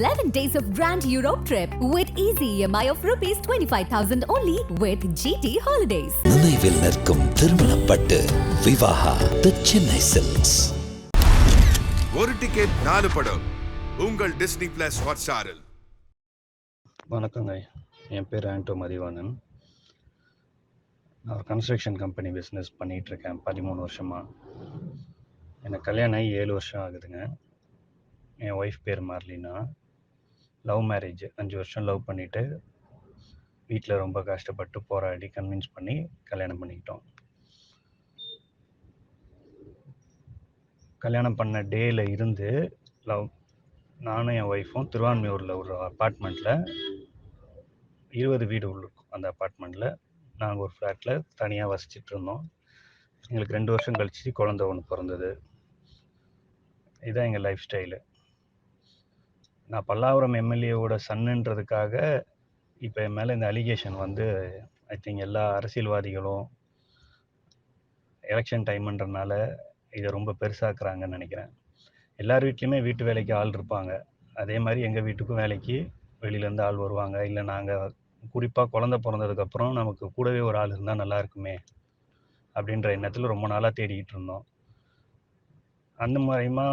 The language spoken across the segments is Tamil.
11 days of Grand Europe trip with easy EMI of rupees 25,000 only with GT Holidays. நினைவில் நிற்கும் திருமணப்பட்டு விவாஹா தி சென்னை சில்க்ஸ். ஒரு டிக்கெட் 4 படம் உங்கள் டிஸ்னி பிளஸ் ஹாட்ஸ்டாரில். வணக்கங்க, என் பேர் ஆண்டோ மதிவாணன். நான் ஒரு கன்ஸ்ட்ரக்ஷன் கம்பெனி பிஸ்னஸ் பண்ணிகிட்ருக்கேன் 13 வருஷமாக. எனக்கு கல்யாணம் ஆகி 7 வருஷம் ஆகுதுங்க. என் ஒய்ஃப் பேர் மார்லினா. லவ் மேரேஜ், 5 வருஷம் லவ் பண்ணிவிட்டு வீட்டில் ரொம்ப கஷ்டப்பட்டு போராடி கன்வின்ஸ் பண்ணி கல்யாணம் பண்ணிக்கிட்டோம். கல்யாணம் பண்ண டேயில் இருந்து நானும் என் ஒய்ஃபும் திருவான்மையூரில் ஒரு அப்பார்ட்மெண்ட்டில் 20 வீடு இருக்கும். அந்த அப்பார்ட்மெண்ட்டில் நாங்கள் ஒரு ஃப்ளாட்டில் தனியாக வசிச்சுட்டு இருந்தோம். எங்களுக்கு 2 வருஷம் கழிச்சு குழந்தை ஒன்று பிறந்தது. இதுதான் எங்கள் லைஃப் ஸ்டைலு. நான் பல்லாவரம் எம்எல்ஏவோட சன்னுன்றதுக்காக இப்போ என் மேலே இந்த அலிகேஷன் வந்து ஐ திங்க் எல்லா அரசியல்வாதிகளும் எலெக்ஷன் டைம்ன்றனால இதை ரொம்ப பெருசாக்குறாங்கன்னு நினைக்கிறேன். எல்லார் வீட்லேயுமே வீட்டு வேலைக்கு ஆள் இருப்பாங்க. அதே மாதிரி எங்கள் வீட்டுக்கும் வேலைக்கு வெளியிலேருந்து ஆள் வருவாங்க. இல்லை நாங்கள் குறிப்பாக குழந்தை பிறந்ததுக்கப்புறம் நமக்கு கூடவே ஒரு ஆள் இருந்தால் நல்லா இருக்குமே அப்படின்ற எண்ணத்தில் ரொம்ப நாளாக தேடிக்கிட்டு இருந்தோம். அந்த மூலயமா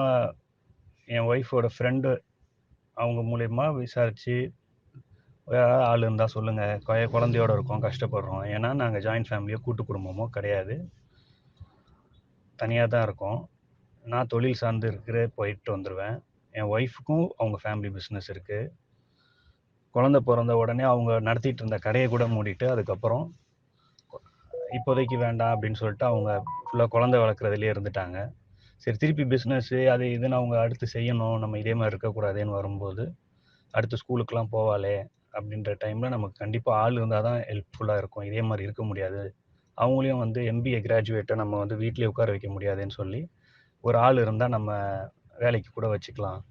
என் ஒய்ஃபோட ஃப்ரெண்டு அவங்க மூலயமா விசாரித்து வேறு ஆள் இருந்தால் சொல்லுங்கள், குழந்தையோடு இருக்கோம், கஷ்டப்படுறோம். ஏன்னா நாங்கள் ஜாயின்ட் ஃபேமிலியோ கூட்டு குடும்பமோ கிடையாது, தனியாக தான் இருக்கோம். நான் தொழில் சார்ந்து போயிட்டு வந்துடுவேன். என் ஒய்ஃபுக்கும் அவங்க ஃபேமிலி பிஸ்னஸ் இருக்குது. குழந்தை பிறந்த உடனே அவங்க நடத்திட்டு இருந்த கடையை கூட மூடிட்டு அதுக்கப்புறம் இப்போதைக்கு வேண்டாம் அப்படின்னு சொல்லிட்டு அவங்க ஃபுல்லாக குழந்தை வளர்க்குறதுலேயே இருந்துட்டாங்க. சரி, திருப்பி பிஸ்னஸ்ஸு அது இதுன்னு அவங்க அடுத்து செய்யணும், நம்ம இதே மாதிரி இருக்கக்கூடாதுன்னு வரும்போது அடுத்து ஸ்கூலுக்கெலாம் போவாளே அப்படின்ற டைமில் நமக்கு கண்டிப்பாக ஆள் இருந்தால் தான் ஹெல்ப்ஃபுல்லாக இருக்கும். இதே மாதிரி இருக்க முடியாது. அவங்களையும் வந்து எம்பிஏ கிராஜுவேட்டை நம்ம வந்து வீட்டிலே உட்கார வைக்க முடியாதுன்னு சொல்லி ஒரு ஆள் இருந்தால் நம்ம வேலைக்கு கூட வச்சுக்கலாம்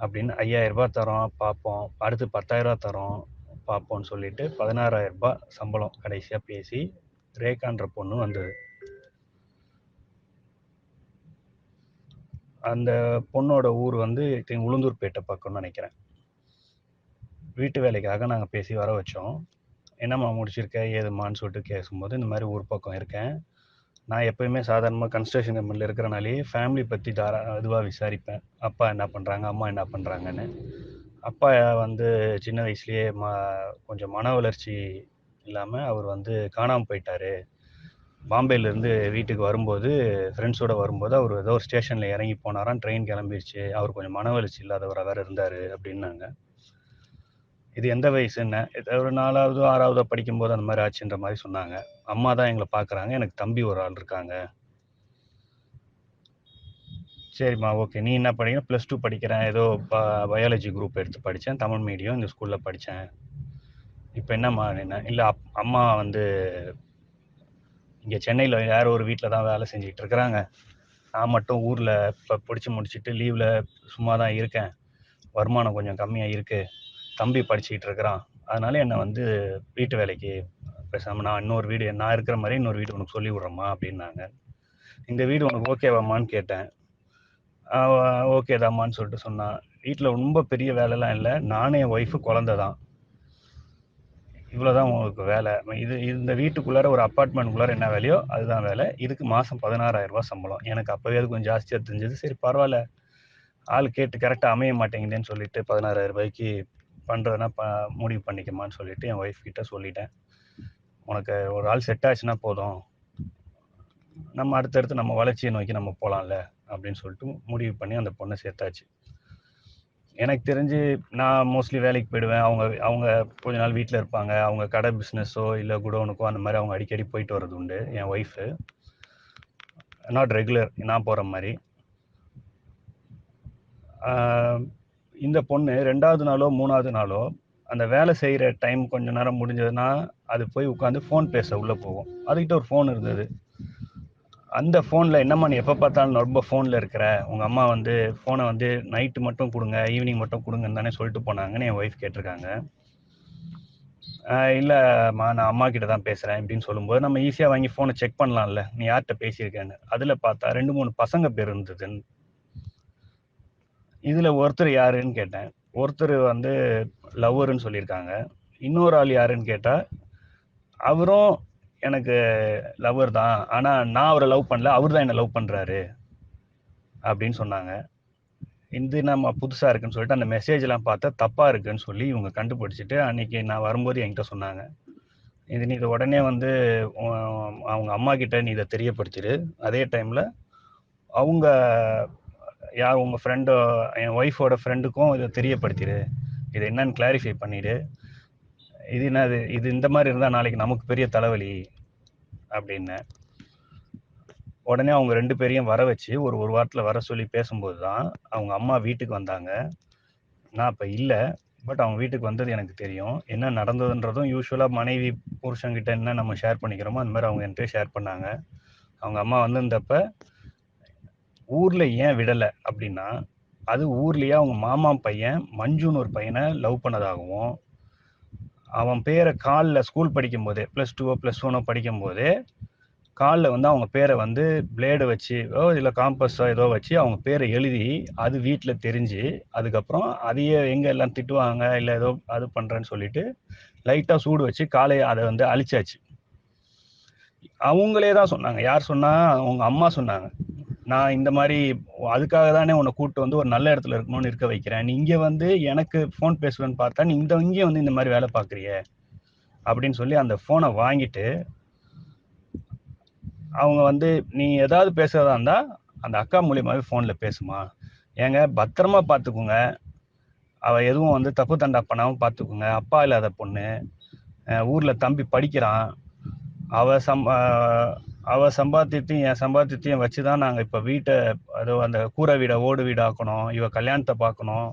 அப்படின்னு 5,000 ரூபாய் தரோம் பார்ப்போம், அடுத்து 10,000 தரோம் பார்ப்போம்னு சொல்லிட்டு 16,000 ரூபாய் சம்பளம் கடைசியாக பேசி ரேகான்ற பொண்ணு வந்தது. அந்த பொண்ணோட ஊர் வந்து உளுந்தூர்பேட்டை பக்கம்னு நினைக்கிறேன். வீட்டு வேலைக்காக நாங்கள் பேசி வர வச்சோம். என்னம்மா முடிச்சிருக்க ஏதுமான்னு சொல்லிட்டு கேட்கும்போது இந்த மாதிரி ஊர் பக்கம் இருக்கேன். நான் எப்போயுமே சாதாரணமாக கன்ஸ்ட்ரக்ஷன் கம்பெனியில் இருக்கிறனாலே ஃபேமிலி பற்றி இதுவாக விசாரிப்பேன். அப்பா என்ன பண்ணுறாங்க, அம்மா என்ன பண்ணுறாங்கன்னு. அப்பா வந்து சின்ன வயசுலேயே கொஞ்சம் மன வளர்ச்சி இல்லாமல் அவர் வந்து காணாமல் போயிட்டார். பாம்பேலேருந்து வீட்டுக்கு வரும்போது ஃப்ரெண்ட்ஸோடு வரும்போது அவர் ஏதோ ஒரு ஸ்டேஷனில் இறங்கி போனாராம், ட்ரெயின் கிளம்பிடுச்சு, அவர் கொஞ்சம் மன வளர்ச்சி இல்லாதவராக வேறு இருந்தார் அப்படின்னாங்க. இது எந்த வயசுன்னு, ஒரு 4வது 6வது படிக்கும்போது அந்த மாதிரி ஆச்சுன்ற மாதிரி சொன்னாங்க. அம்மா தான் எங்களை பார்க்குறாங்க, எனக்கு தம்பி ஒரு ஆள் இருக்காங்க. சரிம்மா, ஓகே, நீ என்ன படிக்கிற? +2 படிக்கிறேன், ஏதோ பயாலஜி குரூப் எடுத்து படித்தேன், தமிழ் மீடியம், இந்த ஸ்கூலில் படித்தேன். இப்போ என்னம்மா என்ன? இல்லை, அம்மா வந்து இங்கே சென்னையில் வேறு ஒரு வீட்டில் தான் வேலை செஞ்சுக்கிட்டு இருக்கிறாங்க. நான் மட்டும் ஊரில் இப்போ படித்து முடிச்சுட்டு லீவில் சும்மா தான் இருக்கேன். வருமானம் கொஞ்சம் கம்மியாக இருக்குது. தம்பி படிச்சுக்கிட்டு இருக்கிறான். அதனால் என்னை வந்து வீட்டு வேலைக்கு பேசாமல் நான் இன்னொரு வீடு, நான் இருக்கிற மாதிரி இன்னொரு வீடு உனக்கு சொல்லி விட்றேம்மா அப்படின்னாங்க. இந்த வீடு உனக்கு ஓகேவாம்மான்னு கேட்டேன். ஓகே தாம்மான்னு சொல்லிட்டு சொன்னான். வீட்டில் ரொம்ப பெரிய வேலைலாம் இல்லை, நானே என் ஒய்ஃபு குழந்தை தான், இவ்வளோதான் உங்களுக்கு வேலை. இந்த வீட்டுக்குள்ளார ஒரு அப்பார்ட்மெண்ட்டுக்குள்ளார என்ன வேலையோ அதுதான் வேலை. இதுக்கு மாதம் 16,000 ரூபாய் சம்பளம். எனக்கு அப்போவே அது கொஞ்சம் ஜாஸ்தியாக தெரிஞ்சது. சரி பரவாயில்ல, ஆள் கேட்டு கரெக்டாக அமைய மாட்டேங்குதுன்னு சொல்லிட்டு 16,000 ரூபாய்க்கு பண்ணுறதுனா முடிவு பண்ணிக்கமான்னு சொல்லிட்டு என் ஒய்ஃப் கிட்ட சொல்லிட்டேன். உனக்கு ஒரு ஆள் செட் ஆச்சுன்னா போதும், நம்ம அடுத்தடுத்து நம்ம வளர்ச்சியை நோக்கி நம்ம போகலாம்ல அப்படின்னு சொல்லிட்டு முடிவு பண்ணி அந்த பொண்ணை சேர்த்தாச்சு. எனக்கு தெரிஞ்சு நான் மோஸ்ட்லி வேலைக்கு போயிடுவேன், அவங்க கொஞ்ச நாள் வீட்டில் இருப்பாங்க. அவங்க கடை பிஸ்னஸோ இல்லை குடோனுக்கோ அந்த மாதிரி அவங்க அடிக்கடி போயிட்டு வர்றது உண்டு. என் ஒய்ஃபு நாட் ரெகுலர், நான் போகிற மாதிரி. இந்த பொண்ணு 2வது நாளோ 3வது நாளோ அந்த வேலை செய்கிற டைம் கொஞ்சம் நேரம் முடிஞ்சதுன்னா அது போய் உட்காந்து ஃபோன் பேச உள்ளே போகும். அதுக்கிட்ட ஒரு ஃபோன் இருந்தது. அந்த ஃபோனில் என்னம்மா நீ எப்போ பார்த்தாலும் ரொம்ப ஃபோனில் இருக்கிற, உங்கள் அம்மா வந்து ஃபோனை வந்து நைட்டு மட்டும் கொடுங்க, ஈவினிங் மட்டும் கொடுங்கன்னு தானே சொல்லிட்டு போனாங்கன்னு என் ஒய்ஃப் கேட்டிருக்காங்க. இல்லைம்மா, நான் அம்மா கிட்ட தான் பேசுகிறேன் அப்படின்னு சொல்லும்போது நம்ம ஈஸியாக வாங்கி ஃபோனை செக் பண்ணலாம்ல, நீ யார்கிட்ட பேசியிருக்கேன்னு. அதில் பார்த்தா 2-3 பசங்க பேர் இருந்தது. இதில் ஒருத்தர் யாருன்னு கேட்டேன். ஒருத்தர் வந்து லவ்வருன்னு சொல்லியிருக்காங்க. இன்னொரு ஆள் யாருன்னு கேட்டால் அவரும் எனக்கு லவ்வர் தான், ஆனால் நான் அவரை லவ் பண்ணல, அவர் தான் என்னை லவ் பண்ணுறாரு அப்படின்னு சொன்னாங்க. இது நம்ம புதுசாக இருக்குன்னு சொல்லிட்டு அந்த மெசேஜ்லாம் பார்த்தா தப்பாக இருக்குன்னு சொல்லி இவங்க கண்டுபிடிச்சிட்டு அன்னைக்கு நான் வரும்போது என்கிட்ட சொன்னாங்க. இது நீ இதை உடனே வந்து அவங்க அம்மா கிட்ட நீ இதை தெரியப்படுத்திடு. அதே டைமில் அவங்க யார் உங்கள் ஃப்ரெண்டு, என் ஒய்ஃபோட ஃப்ரெண்டுக்கும் இதை தெரியப்படுத்திடு, இது என்னன்னு கிளாரிஃபை பண்ணிவிடு. இது என்னது, இது இந்த மாதிரி இருந்தால் நாளைக்கு நமக்கு பெரிய தலைவலி அப்படின்னு. உடனே அவங்க 2 பேரையும் வர வச்சு ஒரு வாரத்தில் வர சொல்லி பேசும்போது தான் அவங்க அம்மா வீட்டுக்கு வந்தாங்க. நான் இப்போ இல்லை, பட் அவங்க வீட்டுக்கு வந்தது எனக்கு தெரியும். என்ன நடந்ததுன்றதும் யூஸ்வலாக மனைவி புருஷங்கிட்ட என்ன நம்ம ஷேர் பண்ணிக்கிறோமோ அந்த மாதிரி அவங்க என்கிட்ட ஷேர் பண்ணாங்க. அவங்க அம்மா வந்திருந்தப்ப ஊரில் ஏன் விடலை அப்படின்னா, அது ஊர்லேயே அவங்க மாமா பையன் மஞ்சுன்னு ஒரு பையனை லவ் பண்ணதாகவும், அவன் பேரை காலில் ஸ்கூல் படிக்கும்போதே +2 +1 படிக்கும்போதே காலில் வந்து அவங்க பேரை வந்து பிளேடை வச்சு இல்லை காம்பஸோ ஏதோ வச்சு அவங்க பேரை எழுதி அது வீட்டில் தெரிஞ்சு அதுக்கப்புறம் அதையே எங்கே எல்லாம் திட்டுவாங்க இல்லை ஏதோ அது பண்ணுறேன்னு சொல்லிட்டு லைட்டாக சூடு வச்சு காலையை அதை வந்து அழிச்சாச்சு. அவங்களே தான் சொன்னாங்க. யார் சொன்னா? அவங்க அம்மா சொன்னாங்க. நான் இந்த மாதிரி அதுக்காக தானே உன்னை கூப்பிட்டு வந்து ஒரு நல்ல இடத்துல இருக்கணும்னு இருக்க வைக்கிறேன், நீ இங்கே வந்து எனக்கு ஃபோன் பேசுவேன்னு பார்த்தா நீ இங்கே வந்து இந்த மாதிரி வேலை பார்க்குறிய அப்படின்னு சொல்லி அந்த ஃபோனை வாங்கிட்டு அவங்க வந்து நீ ஏதாவது பேசுறதா இருந்தா அந்த அக்கா மூலியமாவே ஃபோனில் பேசுமா, ஏங்க பத்திரமா பார்த்துக்குங்க, அவள் எதுவும் வந்து தப்பு தண்டா பண்ணாமல் பார்த்துக்குங்க, அப்பா இல்லாத பொண்ணு, ஊரில் தம்பி படிக்கிறான், அவள் சம்பாத்தியத்தையும் என் சம்பாத்தியத்தையும் வச்சு தான் நாங்கள் இப்போ வீட்டை அதோ அந்த கூரை வீடை ஓடு வீடு ஆக்கணும், இவ கல்யாணத்தை பார்க்கணும்,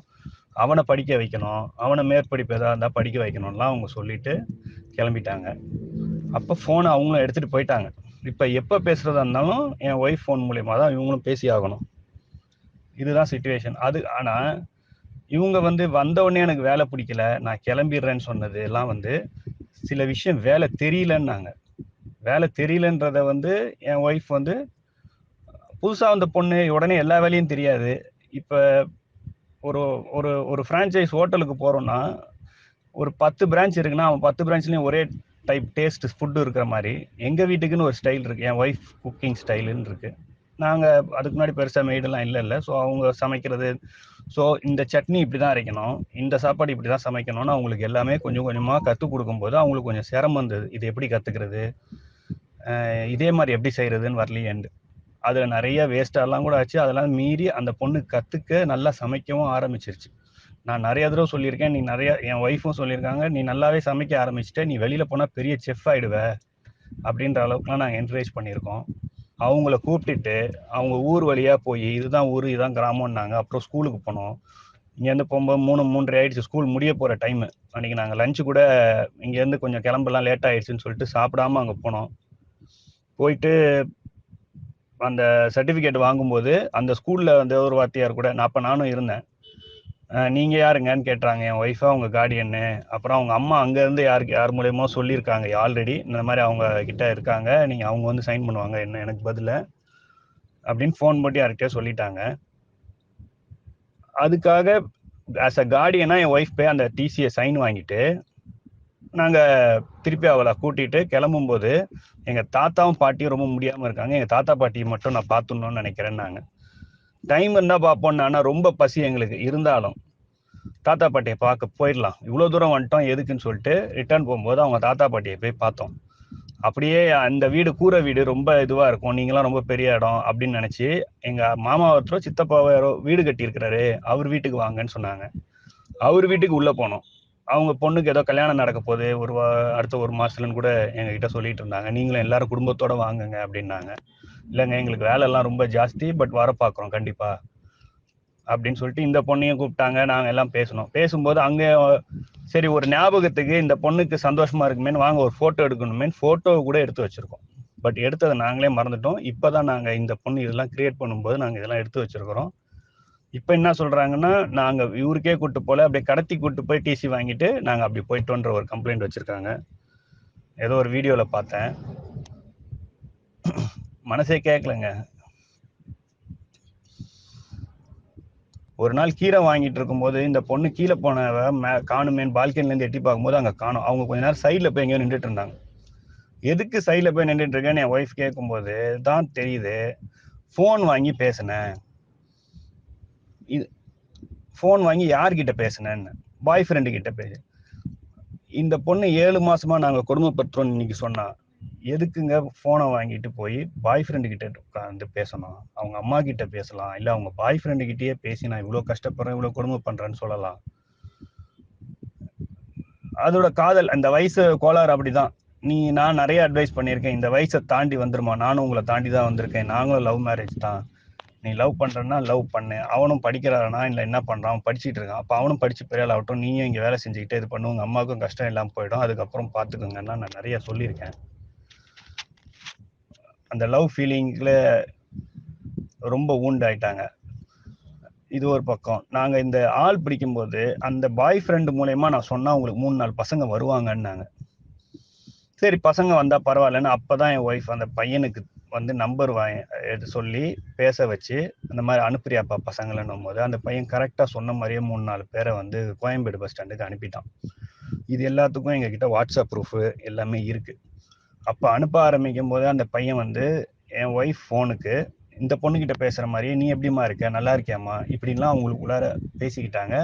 அவனை படிக்க வைக்கணும், அவனை மேற்படிப்பு எதாவது இருந்தால் படிக்க வைக்கணும்லாம் அவங்க சொல்லிட்டு கிளம்பிட்டாங்க. அப்போ ஃபோனை அவங்களும் எடுத்துகிட்டு போயிட்டாங்க. இப்போ எப்போ பேசுகிறதா இருந்தாலும் என் ஒய்ஃப் ஃபோன் மூலயமா தான் இவங்களும் பேசி ஆகணும். இதுதான் சிச்சுவேஷன். அது ஆனால் இவங்க வந்து வந்தவுடனே எனக்கு வேலை பிடிக்கல நான் கிளம்பிடுறேன்னு சொன்னது எல்லாம் வந்து சில விஷயம் வேலை தெரியலன்னாங்க. வேலை தெரியலன்றத வந்து என் ஒய்ஃப் வந்து புதுசாக வந்த பொண்ணு உடனே எல்லா வேலையும் தெரியாது. இப்போ ஒரு ஒரு ஒரு ஃப்ரான்ச்சைஸ் ஹோட்டலுக்கு போகிறோன்னா ஒரு 10 பிரான்ச் இருக்குன்னா அவன் 10 பிரான்ச்லேயும் ஒரே டைப் டேஸ்ட் ஃபுட்டு இருக்கிற மாதிரி எங்கள் வீட்டுக்குன்னு ஒரு ஸ்டைல் இருக்குது, என் ஒய்ஃப் குக்கிங் ஸ்டைலுன்னு இருக்குது. நாங்கள் அதுக்கு முன்னாடி பெருசாக மெய்டெல்லாம் இல்லை. ஸோ அவங்க சமைக்கிறது, ஸோ இந்த சட்னி இப்படி தான் அரைக்கணும், இந்த சாப்பாடு இப்படி தான் சமைக்கணும்னு அவங்களுக்கு எல்லாமே கொஞ்சம் கொஞ்சமாக கற்றுக் கொடுக்கும்போது அவங்களுக்கு கொஞ்சம் சிரமம் இருந்தது. இது எப்படி கற்றுக்கிறது, இதே மாதிரி எப்படி செய்கிறதுன்னு வரலையேண்டு. அதில் நிறைய வேஸ்ட்டாலாம் கூட ஆச்சு. அதெல்லாம் மீறி அந்த பொண்ணு கற்றுக்க நல்லா சமைக்கவும் ஆரம்பிச்சிருச்சு. நான் நிறைய தடவை சொல்லியிருக்கேன், நீ நிறைய என் ஒய்ஃபும் சொல்லியிருக்காங்க, நீ நல்லாவே சமைக்க ஆரம்பிச்சுட்ட, நீ வெளியில் போனால் பெரிய செஃப் ஆகிடுவ அப்படின்ற அளவுக்குலாம் நாங்கள் என்கரேஜ் பண்ணியிருக்கோம். அவங்கள கூப்பிட்டுட்டு அவங்க ஊர் வழியாக போய் இதுதான் ஊர் இதுதான் கிராமம்னாங்க. அப்புறம் ஸ்கூலுக்கு போனோம். இங்கேருந்து போகும்போது 3:30 ஆயிடுச்சு, ஸ்கூல் முடிய போகிற டைமு. அன்றைக்கி நாங்கள் லஞ்சு கூட இங்கேருந்து கொஞ்சம் கிளம்பலாம் லேட் ஆகிடுச்சுன்னு சொல்லிட்டு சாப்பிடாம அங்கே போனோம். போயிட்டு அந்த சர்டிஃபிகேட் வாங்கும்போது அந்த ஸ்கூலில் வந்து ஒரு வாத்தியார் கூட அப்போ நானும் இருந்தேன். நீங்கள் யாருங்கன்னு கேட்டாங்க என் ஒய்ஃபா அவங்க கார்டியன்னு. அப்புறம் அவங்க அம்மா அங்கேருந்து யார் மூலயமா சொல்லியிருக்காங்க ஆல்ரெடி இந்த மாதிரி அவங்க கிட்ட இருக்காங்க, நீங்கள் அவங்க வந்து சைன் பண்ணுவாங்க என்ன எனக்கு பதில் அப்படின்னு ஃபோன் பண்ணி யார்கிட்டயோ சொல்லிட்டாங்க. அதுக்காக ஆஸ் அ கார்டியனாக என் ஒய்ஃப் போய் அந்த டிசியை சைன் வாங்கிட்டு நாங்கள் திருப்பி அவளை கூட்டிகிட்டு கிளம்பும்போது எங்கள் தாத்தாவும் பாட்டியும் ரொம்ப முடியாமல் இருக்காங்க, எங்கள் தாத்தா பாட்டியை மட்டும் நான் பார்த்துடணும்னு நினைக்கிறேன். நாங்கள் டைம் இருந்தால் பார்ப்போம், ஆனால் ரொம்ப பசி எங்களுக்கு இருந்தாலும் தாத்தா பாட்டியை பார்க்க போயிடலாம், இவ்வளோ தூரம் வந்துட்டோம் எதுக்குன்னு சொல்லிட்டு ரிட்டர்ன் போகும்போது அவங்க தாத்தா பாட்டியை போய் பார்த்தோம். அப்படியே அந்த வீடு கூரை வீடு ரொம்ப இதுவாக இருக்கும், நீங்களாம் ரொம்ப பெரிய இடம் அப்படின்னு நினச்சி எங்கள் மாமா ஒருத்தர் சித்தப்பாவை யாரோ வீடு கட்டியிருக்கிறாரு அவர் வீட்டுக்கு வாங்கன்னு சொன்னாங்க. அவர் வீட்டுக்கு உள்ளே போனோம். அவங்க பொண்ணுக்கு ஏதோ கல்யாணம் நடக்க போகுது அடுத்த 1 மாதத்துலன்னு கூட எங்ககிட்ட சொல்லிட்டு இருந்தாங்க, நீங்களும் எல்லாரும் குடும்பத்தோடு வாங்குங்க அப்படின்னாங்க. இல்லைங்க எங்களுக்கு வேலைலாம் ரொம்ப ஜாஸ்தி, பட் வர பார்க்குறோம் கண்டிப்பாக அப்படின்னு சொல்லிட்டு இந்த பொண்ணையும் கூப்பிட்டாங்க. நாங்கள் எல்லாம் பேசும்போது அங்கே சரி ஒரு ஞாபகத்துக்கு இந்த பொண்ணுக்கு சந்தோஷமாக இருக்குமேன்னு வாங்க ஒரு ஃபோட்டோ எடுக்கணுமேன்னு ஃபோட்டோவை கூட எடுத்து வச்சுருக்கோம். பட் எடுத்ததை நாங்களே மறந்துட்டோம். இப்போ தான் நாங்கள் இந்த பொண்ணு இதெல்லாம் கிரியேட் பண்ணும்போது நாங்கள் இதெல்லாம் எடுத்து வச்சுருக்கிறோம். இப்போ என்ன சொல்கிறாங்கன்னா நாங்கள் இவருக்கே கூப்பிட்டு போல அப்படியே கடத்தி கூப்பிட்டு போய் டிசி வாங்கிட்டு நாங்கள் அப்படி போயிட்டோன்ற ஒரு கம்ப்ளைண்ட் வச்சுருக்காங்க. ஏதோ ஒரு வீடியோவில் பார்த்தேன், மனசே கேட்கலங்க. ஒரு நாள் கீரை வாங்கிட்டு இருக்கும்போது இந்த பொண்ணு கீழே போனவ காணுமேன் பால்கனிலேருந்து எட்டி பார்க்கும்போது அங்கே காணும். அவங்க கொஞ்ச நேரம் சைடில் போய் எங்கேயோ நின்றுட்டு இருந்தாங்க. எதுக்கு சைடில் போய் நின்றுட்டு இருக்கேன்னு என் ஒய்ஃப் கேட்கும்போது தான் தெரியுது, ஃபோன் வாங்கி பேசினேன். இது ஃபோன் வாங்கி யார்கிட்ட பேசினேன்னு, பாய் ஃப்ரெண்டு கிட்ட பேச. இந்த பொண்ணு 7 மாசமா நாங்கள் குடும்பப்படுத்துறோம் இன்னைக்கு சொன்னா, எதுக்குங்க ஃபோனை வாங்கிட்டு போய் பாய் ஃப்ரெண்டு கிட்ட உட்காந்து பேசணும்? அவங்க அம்மா கிட்ட பேசலாம், இல்லை அவங்க பாய் ஃப்ரெண்டு கிட்டயே பேசி நான் இவ்வளோ கஷ்டப்படுறேன் இவ்வளோ குடும்பம் பண்றேன்னு சொல்லலாம். அதோட காதல் அந்த வயசு கோளாறு அப்படிதான். நான் நிறைய அட்வைஸ் பண்ணியிருக்கேன், இந்த வயசை தாண்டி வந்துருமா, நானும் உங்களை தாண்டி தான் வந்திருக்கேன், நாங்களும் லவ் மேரேஜ் தான், நீ லவ் பண்றன்னா லவ் பண்ணு. அவனும் படிக்கிறானா இல்லை என்ன பண்றான், அவன் படிச்சுட்டு இருக்கான், அப்போ அவனும் படிச்சு பெரிய ஆகட்டும், நீயும் இங்கே வேலை செஞ்சுக்கிட்டே இது பண்ணு, உங்க அம்மாவுக்கும் கஷ்டம் இல்லாமல் போயிடும், அதுக்கப்புறம் பார்த்துக்கோங்கன்னா நான் நிறைய சொல்லியிருக்கேன். அந்த லவ் ஃபீலிங்ல ரொம்ப ஊண்டாயிட்டாங்க. இது ஒரு பக்கம். நாங்க இந்த ஆள் பிடிக்கும்போது அந்த பாய் ஃப்ரெண்டு மூலயமா நான் சொன்னா உங்களுக்கு 3-4 பசங்க வருவாங்கன்னாங்க. சரி பசங்க வந்தா பரவாயில்லன்னு அப்பதான் என் ஒய்ஃப் அந்த பையனுக்கு வந்து நம்பர் எடுத்து சொல்லி பேச வச்சு, அந்த மாதிரி அனுப்புறியாப்பா பசங்களன்னும் போது அந்த பையன் கரெக்டா சொன்ன மாதிரியே 3-4 பேரை வந்து கோயம்பேடு பஸ் ஸ்டாண்டுக்கு அனுப்பிட்டான். இது எல்லாத்துக்கும் எங்ககிட்ட வாட்ஸ்அப் ப்ரூஃப் எல்லாமே இருக்கு. அப்ப அனுப்ப ஆரம்பிக்கும் போது அந்த பையன் வந்து என் ஒய்ஃப் ஃபோனுக்கு இந்த பொண்ணுகிட்ட பேசுற மாதிரியே, நீ எப்படிமா இருக்க, நல்லா இருக்கியாமா, இப்படின்லாம் அவங்களுக்குள்ளார பேசிக்கிட்டாங்க.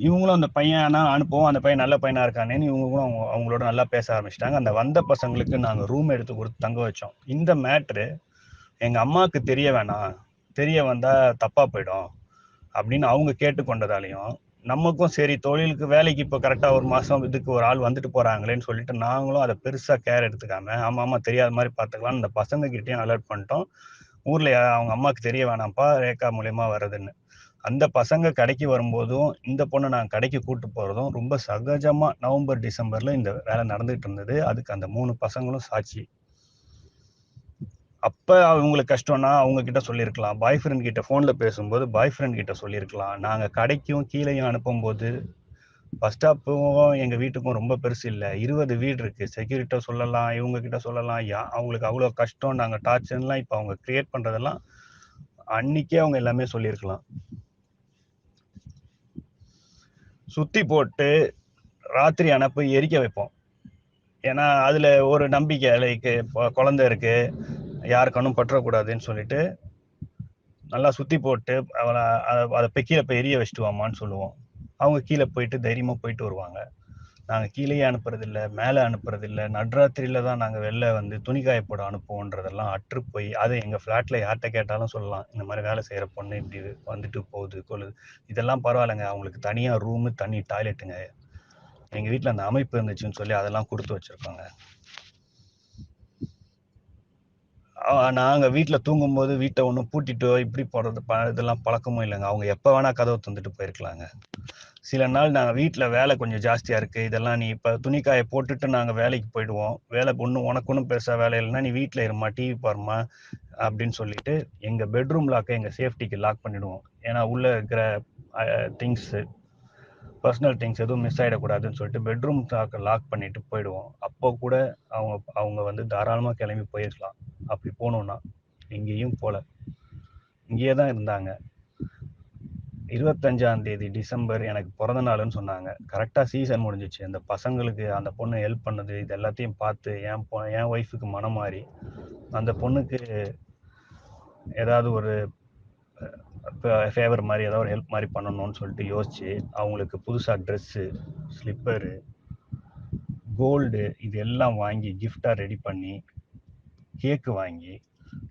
இவங்களும் அந்த பையனா அனுப்புவோம், அந்த பையன் நல்ல பையனா இருக்கானேன்னு இவங்களும் அவங்களோட நல்லா பேச ஆரம்பிச்சிட்டாங்க. அந்த வந்த பசங்களுக்கு நாங்கள் ரூம் எடுத்து கொடுத்து தங்க வச்சோம். இந்த மேட்ரு எங்க அம்மாவுக்கு தெரிய வேணாம், தெரிய வந்தா தப்பா போயிடும் அப்படின்னு அவங்க கேட்டுக்கொண்டதாலையும், நமக்கும் சரி தொழிலுக்கு வேலைக்கு இப்போ கரெக்டாக 1 மாதம் இதுக்கு ஒரு ஆள் வந்துட்டு போகிறாங்களேன்னு சொல்லிட்டு நாங்களும் அதை பெருசாக கேர் எடுத்துக்காம, ஆமாம் தெரியாத மாதிரி பார்த்துக்கலாம் இந்த பசங்க கிட்டேயும் அலர்ட் பண்ணிட்டோம். ஊரில் அவங்க அம்மாவுக்கு தெரிய வேணாம்ப்பா ரேகா மூலயமா வர்றதுன்னு. அந்த பசங்க கடைக்கு வரும்போதும் இந்த பொண்ணை நான் கடைக்கு கூட்டு போகிறதும் ரொம்ப சகஜமாக நவம்பர் டிசம்பரில் இந்த வேலை நடந்துகிட்டு இருந்தது. அதுக்கு அந்த 3 பசங்களும் சாட்சி. அப்போ அவங்களுக்கு கஷ்டம்னா அவங்க கிட்ட சொல்லியிருக்கலாம், பாய் ஃப்ரெண்ட் கிட்ட ஃபோனில் பேசும்போது பாய் ஃப்ரெண்ட் கிட்ட சொல்லியிருக்கலாம். நாங்கள் கடைக்கும் கீழேயும் அனுப்பும்போது பஸ் ஸ்டாப்பும் எங்கள் வீட்டுக்கும் ரொம்ப பெருசு இல்லை, 20 வீடு இருக்குது, செக்யூரிட்ட சொல்லலாம், இவங்க கிட்ட சொல்லலாம். அவங்களுக்கு அவ்வளோ கஷ்டம், நாங்கள் டார்ச்சர்லாம் இப்போ அவங்க கிரியேட் பண்ணுறதெல்லாம் அன்னைக்கே அவங்க எல்லாமே சொல்லியிருக்கலாம். சுற்றி போட்டு ராத்திரி அனுப்பி எரிக்க வைப்போம். ஏன்னா அதில் ஒரு நம்பிக்கை, லைக்கு குழந்தை இருக்கு யாருக்கணும் பற்றக்கூடாதுன்னு சொல்லிட்டு நல்லா சுற்றி போட்டு அவளை அதை கீழே போய் எரிய வச்சுட்டு வாமான்னு சொல்லுவோம். அவங்க கீழே போயிட்டு தைரியமாக போயிட்டு வருவாங்க. நாங்கள் கீழேயே அனுப்புறதில்லை, மேலே அனுப்புறதில்லை, நடுராத்திரியில் தான் நாங்கள் வெளில வந்து துணிக்காய போட அனுப்புவோன்றதெல்லாம் அற்று போய், அதை எங்கள் ஃப்ளாட்டில் யார்கிட்ட கேட்டாலும் சொல்லலாம், இந்த மாதிரி வேலை செய்கிற பொண்ணு இப்படி வந்துட்டு போகுது கொள்ளுது. இதெல்லாம் பரவாயில்லைங்க, அவங்களுக்கு தனியாக ரூமு தனி டாய்லெட்டுங்க, எங்கள் வீட்டில் அந்த அமைப்பு இருந்துச்சுன்னு சொல்லி அதெல்லாம் கொடுத்து வச்சுருக்கோங்க. நாங்கள் வீட்டில் தூங்கும்போது வீட்டை ஒன்றும் பூட்டிட்டோ இப்படி போடுறது இதெல்லாம் பழக்கமும் இல்லைங்க. அவங்க எப்போ வேணால் கதவை தந்துட்டு போயிருக்கலாங்க. சில நாள் நாங்கள் வீட்டில் வேலை கொஞ்சம் ஜாஸ்தியாக இருக்குது, இதெல்லாம் நீ இப்போ துணிக்காயை போட்டுட்டு நாங்கள் வேலைக்கு போயிடுவோம், வேலை உனக்கு ஒன்றும் பெருசாக வேலை இல்லைன்னா நீ வீட்டில் இருமா, டிவி பாருமா அப்படின்னு சொல்லிட்டு எங்கள் பெட்ரூம் லாக்கை எங்கள் சேஃப்டிக்கு லாக் பண்ணிவிடுவோம். ஏன்னா உள்ளே இருக்கிற திங்ஸு பர்சனல் திங்ஸ் எதுவும் மிஸ் ஆகிடக்கூடாதுன்னு சொல்லிட்டு பெட்ரூம் லாக் பண்ணிட்டு போயிடுவோம். அப்போ கூட அவங்க வந்து தாராளமாக கிளம்பி போயிருக்கலாம். அப்படி போகணுன்னா எங்கேயும் போல, இங்கேயே தான் இருந்தாங்க. 25ஆம் தேதி டிசம்பர் எனக்கு பிறந்த நாள்னு சொன்னாங்க. கரெக்டாக சீசன் முடிஞ்சிச்சு. அந்த பசங்களுக்கு அந்த பொண்ணு ஹெல்ப் பண்ணது இது எல்லாத்தையும் பார்த்து என் ஒய்ஃபுக்கு மனம் மாறி அந்த பொண்ணுக்கு ஏதாவது ஒரு ஃபேவர் மாதிரி ஏதாவது ஒரு ஹெல்ப் மாதிரி பண்ணணும்னு சொல்லிட்டு யோசிச்சு அவங்களுக்கு புதுசாக ட்ரெஸ்ஸு, ஸ்லிப்பரு, கோல்டு இது எல்லாம் வாங்கி கிஃப்டாக ரெடி பண்ணி கேக்கு வாங்கி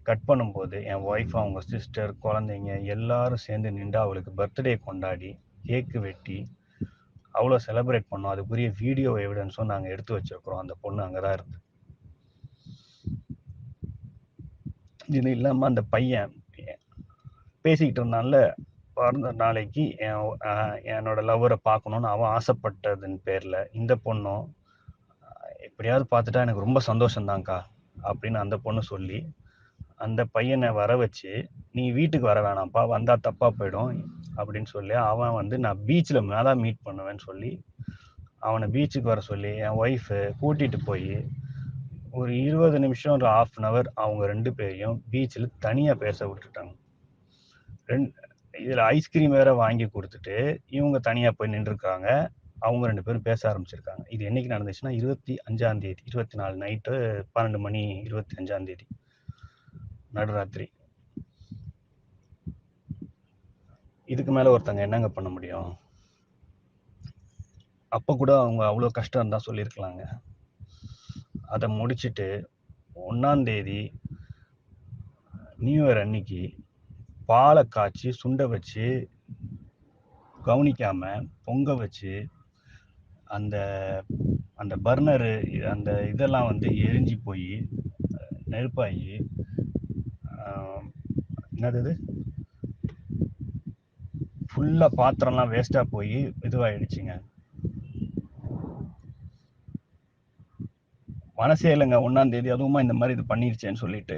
கட் பண்ணும்போது என் ஒய்ஃப், அவங்க சிஸ்டர், குழந்தைங்க எல்லாரும் சேர்ந்து நின்று அவளுக்கு பர்த்டே கொண்டாடி கேக்கு வெட்டி அவ்வளோ செலிப்ரேட் பண்ணோம். அதுக்குரிய வீடியோ எவிடன்ஸும் நாங்கள் எடுத்து வச்சிருக்கிறோம். அந்த பொண்ணு அங்கே தான் இருந்து. இது இல்லாமல் அந்த பையன் பேசிக்கிட்டு இருந்தால பிறந்த நாளைக்கு என்னோட லவ்வரை பார்க்கணுன்னு அவன் ஆசைப்பட்டதன் பேரில் இந்த பொண்ணும் எப்படியாவது பார்த்துட்டா எனக்கு ரொம்ப சந்தோஷம்தான்க்கா அப்படின்னு அந்த பொண்ணு சொல்லி அந்த பையனை வர வச்சு, நீ வீட்டுக்கு வர வேணாம்ப்பா, வந்தால் தப்பாக போயிடும் அப்படின்னு சொல்லி அவன் வந்து நான் பீச்சில் மேலே மீட் பண்ணுவேன்னு சொல்லி அவனை பீச்சுக்கு வர சொல்லி என் ஒய்ஃபு கூட்டிகிட்டு போய் ஒரு 20 நிமிஷம் ஒரு 1/2 hour அவங்க 2 பேரையும் பீச்சில் தனியாக பேச விட்டுட்டாங்க. இதில் ஐஸ்கிரீம் வேற வாங்கி கொடுத்துட்டு இவங்க தனியாக போய் நின்றுருக்காங்க. அவங்க 2 பேரும் பேச ஆரம்பிச்சிருக்காங்க. இது என்னைக்கு நடந்துச்சுன்னா 25ஆம் தேதி 24 நைட்டு 12 மணி 25ஆம் தேதி நடுராத்திரி. இதுக்கு மேலே ஒருத்தங்க என்னங்க பண்ண முடியும்? அப்போ கூட அவங்க அவ்வளோ கஷ்டம் தான் சொல்லியிருக்கலாங்க. அதை முடிச்சுட்டு 1ஆம் தேதி நியூ இயர் அன்னைக்கு பாலை காய்ச்சி சுண்ட வச்சு கவனிக்காம பொங்க வச்சு அந்த அந்த பர்னரு அந்த இதெல்லாம் வந்து எரிஞ்சு போய் நெருப்பாகி என்னது ஃபுல்லாக பாத்திரம்லாம் வேஸ்ட்டாக போய் இதுவாகிடுச்சிங்க. மனசே இல்லைங்க 1ஆம் தேதி அதுவுமா இந்த மாதிரி இது பண்ணிருச்சேன்னு சொல்லிட்டு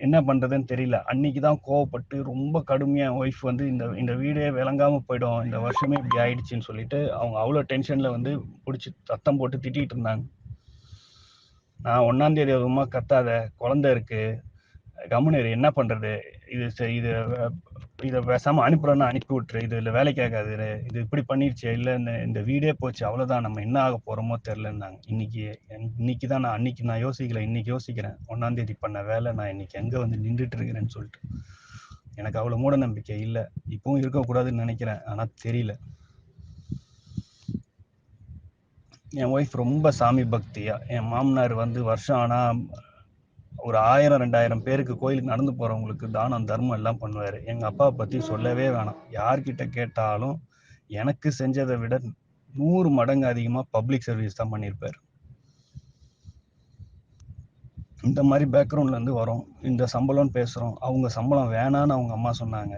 என்ன பண்ணுறதுன்னு தெரியல. அன்னைக்கு தான் கோவப்பட்டு ரொம்ப கடுமையாக ஒய்ஃப் வந்து இந்த வீடே விளங்காமல் போயிடும், இந்த வருஷமே இப்படி ஆயிடுச்சின்னு சொல்லிட்டு அவங்க அவ்வளோ டென்ஷனில் வந்து பிடிச்சி சத்தம் போட்டு திட்டிகிட்டு இருந்தாங்க. நான் 1ஆம் தேதி அதுவுமா கத்தாத, குழந்தை இருக்குது, கம்முனு என்ன பண்ணுறது, இதை பேசாமல் அனுப்புகிறேன்னா அனுப்பி விட்டுரு, இது இல்லை வேலைக்கு ஆகாது, இது இப்படி பண்ணிருச்சு, இல்லை இந்த வீடே போச்சு, அவ்வளோதான், நம்ம என்ன ஆக போகிறோமோ தெரிலன்னாங்க. இன்னைக்கு தான் அன்னைக்கு நான் யோசிக்கல, இன்னைக்கு யோசிக்கிறேன். 1ஆம் தேதி பண்ண வேலை நான் இன்னைக்கு எங்கே வந்து நின்றுட்டு இருக்கிறேன்னு சொல்லிட்டு எனக்கு அவ்வளோ மூட நம்பிக்கை இல்லை. இப்பவும் இருக்கக்கூடாதுன்னு நினைக்கிறேன், ஆனால் தெரியல. என் ஒய்ஃப் ரொம்ப சாமி பக்தியா. என் மாமனார் வந்து வருஷம் ஆனால் ஒரு 1000-2000 பேருக்கு கோயிலுக்கு நடந்து போகிறவங்களுக்கு தானம் தர்மம் எல்லாம் பண்ணுவார். எங்கள் அப்பாவை பற்றி சொல்லவே வேணாம். யார்கிட்ட கேட்டாலும் எனக்கு செஞ்சதை விட 100 மடங்கு அதிகமாக பப்ளிக் சர்வீஸ் தான் பண்ணியிருப்பார். இந்த மாதிரி பேக்ரவுண்ட்லேருந்து வரோம், இந்த சம்பளம்னு பேசுகிறோம். அவங்க சம்பளம் வேணான்னு அவங்க அம்மா சொன்னாங்க.